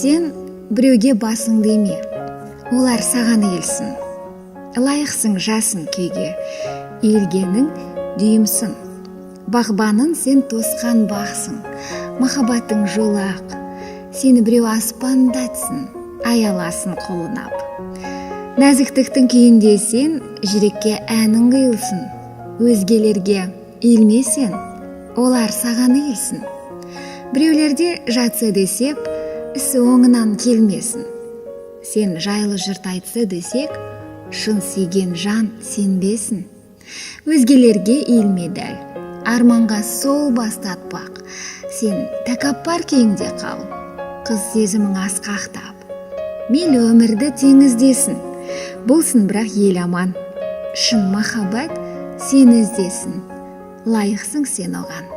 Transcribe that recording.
сен біреуге басыңды име, олар саған иілсін. Лайықсың жасын күйге, иілгенің дүйімсің. Бағбанын сен тосқан бақсың, махаббатың жолақ. Сені біреу аспандатсын, аяласын қолынап. Нәзіктіктің күйінде сен жүрекке әнің қиылсын. Өзгелерге иілмесен, олар саған иілсін. Біреулерде жатса десеп, ісі оңынан келмесін. Сен жайлы жұрт айтса десек, шын сүйген жан сенбесін. Өзгелерге иілме дәл, арманға сол бастатпақ. Сен тәкаппар күйіңде қал, қыз сезімің асқақтап. Мейлі өмірді теңіздесін, болсын бірақ ел аман. Шын махаббат сені іздесін, лайықсың сен оған.